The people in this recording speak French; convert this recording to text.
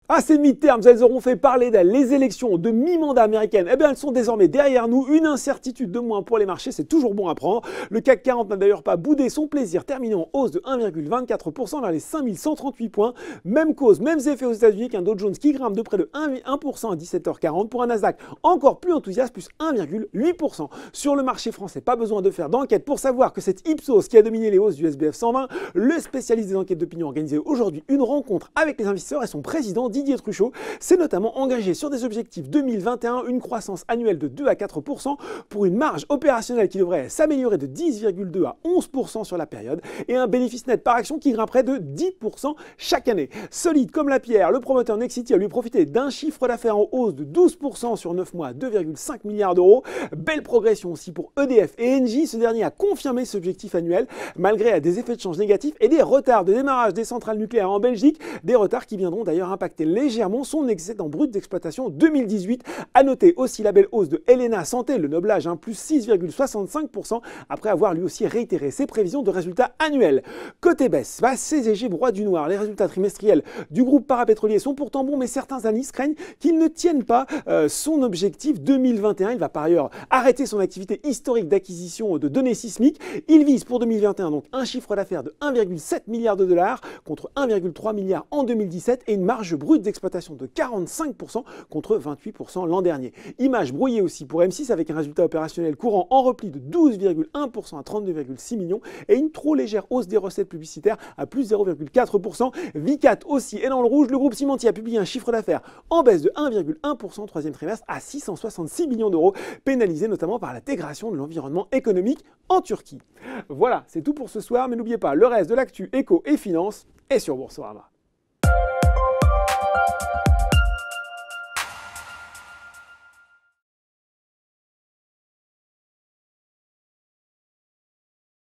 Ah, ces midterms, elles auront fait parler d'elles. Les élections de mi-mandat américaines, elles sont désormais derrière nous. Une incertitude de moins pour les marchés, c'est toujours bon à prendre. Le CAC 40 n'a d'ailleurs pas boudé son plaisir, terminant en hausse de 1,24% vers les 5138 points. Même cause, mêmes effets aux États-Unis qu'un Dow Jones qui grimpe de près de 1% à 17h40 pour un Nasdaq encore plus enthousiaste, plus 1,8%. Sur le marché français, pas besoin de faire d'enquête pour savoir que c'est Ipsos qui a dominé les hausses du SBF 120. Le spécialiste des enquêtes d'opinion organisait aujourd'hui une rencontre avec les investisseurs et son président Didier Truchot s'est notamment engagé sur des objectifs 2021, une croissance annuelle de 2 à 4% pour une marge opérationnelle qui devrait s'améliorer de 10,2 à 11% sur la période et un bénéfice net par action qui grimperait de 10% chaque année. Solide comme la pierre, le promoteur Nexity a lui profité d'un chiffre d'affaires en hausse de 12% sur 9 mois à 2,5 milliards d'euros. Belle progression aussi pour EDF et Engie, ce dernier a confirmé ce objectif annuel malgré des effets de change négatifs et des retards de démarrage des centrales nucléaires en Belgique, des retards qui viendront d'ailleurs impacter légèrement son excédent brut d'exploitation 2018. A noter aussi la belle hausse de Helena Santé, le noblage, plus 6,65% après avoir lui aussi réitéré ses prévisions de résultats annuels. Côté baisse, CGG broie du noir. Les résultats trimestriels du groupe parapétrolier sont pourtant bons, mais certains analystes craignent qu'ils ne tiennent pas son objectif 2021. Il va par ailleurs arrêter son activité historique d'acquisition de données sismiques. Il vise pour 2021 donc un chiffre d'affaires de 1,7 milliard de dollars contre 1,3 milliard en 2017 et une marge brute d'exploitation de 45% contre 28% l'an dernier. Image brouillée aussi pour M6 avec un résultat opérationnel courant en repli de 12,1% à 32,6 millions et une trop légère hausse des recettes publicitaires à plus 0,4%. Vicat aussi est dans le rouge. Le groupe cimentier a publié un chiffre d'affaires en baisse de 1,1% au troisième trimestre à 666 millions d'euros, pénalisé notamment par l'intégration de l'environnement économique en Turquie. Voilà, c'est tout pour ce soir, mais n'oubliez pas, le reste de l'actu éco et finance est sur Boursorama.